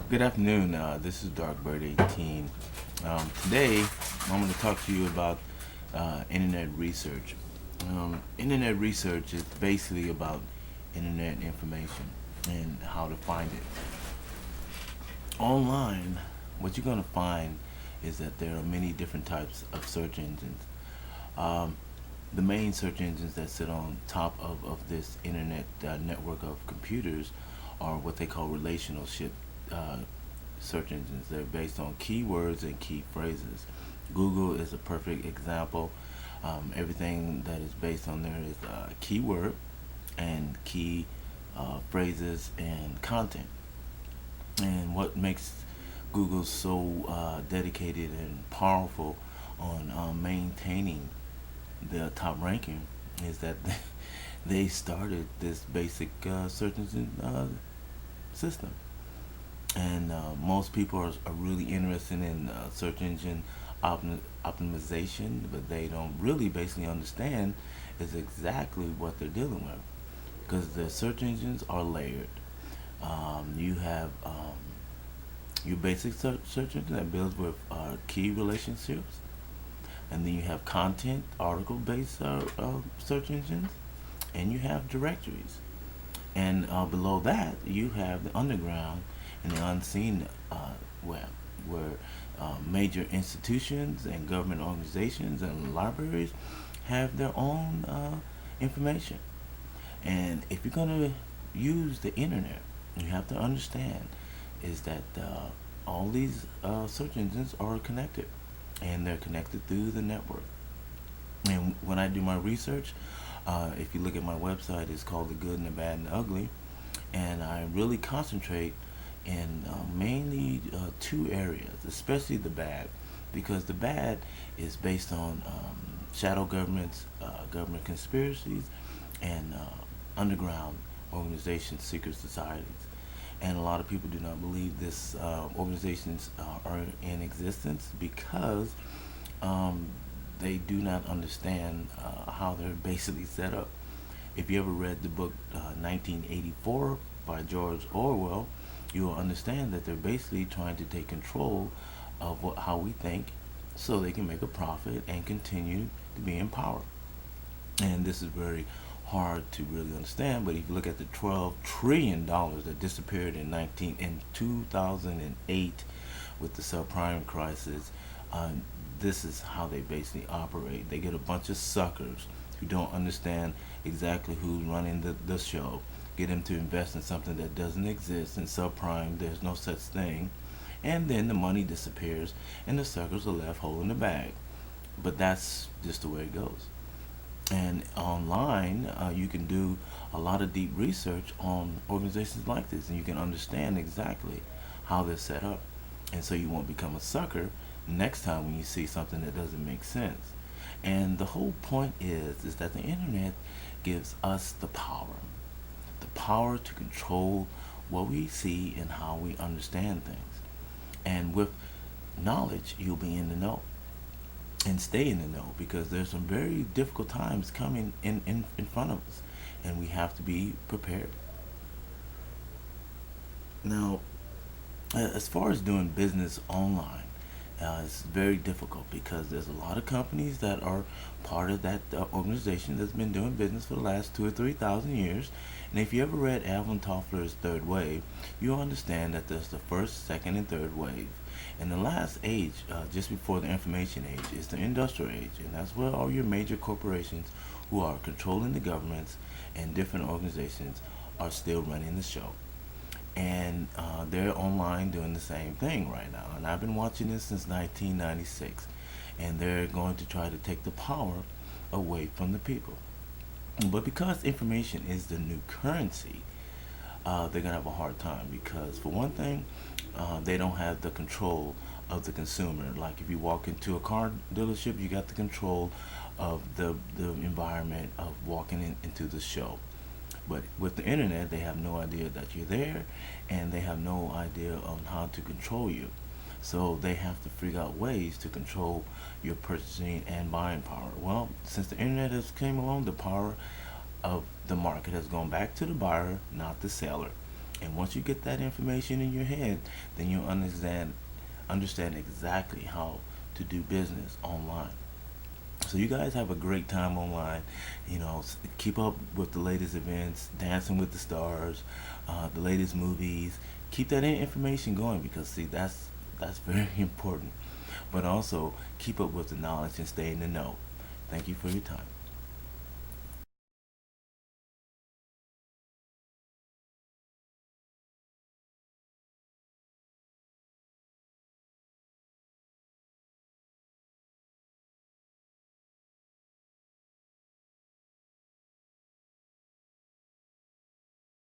Good afternoon. This is Darkbird18. Today, I'm going to talk to you about internet research. Internet research is basically about internet information and how to find it. Online, what you're going to find is that there are many different types of search engines. Um, the main search engines that sit on top of this internet network of computers are what they call relationship uh, search engines. They're based on keywords and key phrases. Google is a perfect example. Everything that is based on there is keyword and key phrases and content. And what makes Google so dedicated and powerful on maintaining the top ranking is that they started this basic search engine system. And most people are really interested in search engine optimization, but they don't really basically understand is exactly what they're dealing with, because the search engines are layered. You have your basic search engine that builds with key relationships, and then you have content article based search engines, and you have directories. And below that, you have the underground and the unseen web, where major institutions and government organizations and libraries have their own information. And if you're going to use the internet, you have to understand is that all these search engines are connected, and they're connected through the network. And when I do my research, if you look at my website, it's called The Good and the Bad and the Ugly. And I really concentrate in mainly two areas, especially the bad, because the bad is based on shadow governments, government conspiracies, and underground organizations, secret societies. And a lot of people do not believe this organizations are in existence because um, they do not understand how they're basically set up. If you ever read the book 1984 by George Orwell, you will understand that they're basically trying to take control of how we think so they can make a profit and continue to be in power. And this is very hard to really understand, but if you look at the $12 trillion that disappeared in 2008 with the subprime crisis, this is how they basically operate. They get a bunch of suckers who don't understand exactly who's running the show, get them to invest in something that doesn't exist. In subprime, there's no such thing. And then the money disappears, and the suckers are left holding the bag. But that's just the way it goes. And online, you can do a lot of deep research on organizations like this, and you can understand exactly how they're set up. And so you won't become a sucker next time when you see something that doesn't make sense. And the whole point is that the internet gives us the power to control what we see and how we understand things. And with knowledge, you'll be in the know and stay in the know, because there's some very difficult times coming in front of us, and we have to be prepared. Now, as far as doing business online, it's very difficult because there's a lot of companies that are part of that organization that's been doing business for the last 2 or 3 thousand years. And if you ever read Alvin Toffler's Third Wave, you'll understand that there's the first, second, and third wave. And the last age, just before the information age, is the industrial age. And that's where all your major corporations who are controlling the governments and different organizations are still running the show. And they're online doing the same thing right now. And I've been watching this since 1996. And they're going to try to take the power away from the people. But because information is the new currency, they're gonna have a hard time because, for one thing, they don't have the control of the consumer. Like if you walk into a car dealership, you got the control of the environment of walking into the show. But with the internet, they have no idea that you're there, and they have no idea on how to control you. So they have to figure out ways to control your purchasing and buying power. Well, since the internet has came along, the power of the market has gone back to the buyer, not the seller. And once you get that information in your head, then you'll understand exactly how to do business online. So you guys have a great time online. Keep up with the latest events, Dancing with the Stars, the latest movies. Keep that information going, because see, that's very important. But also keep up with the knowledge and stay in the know. Thank you for your time.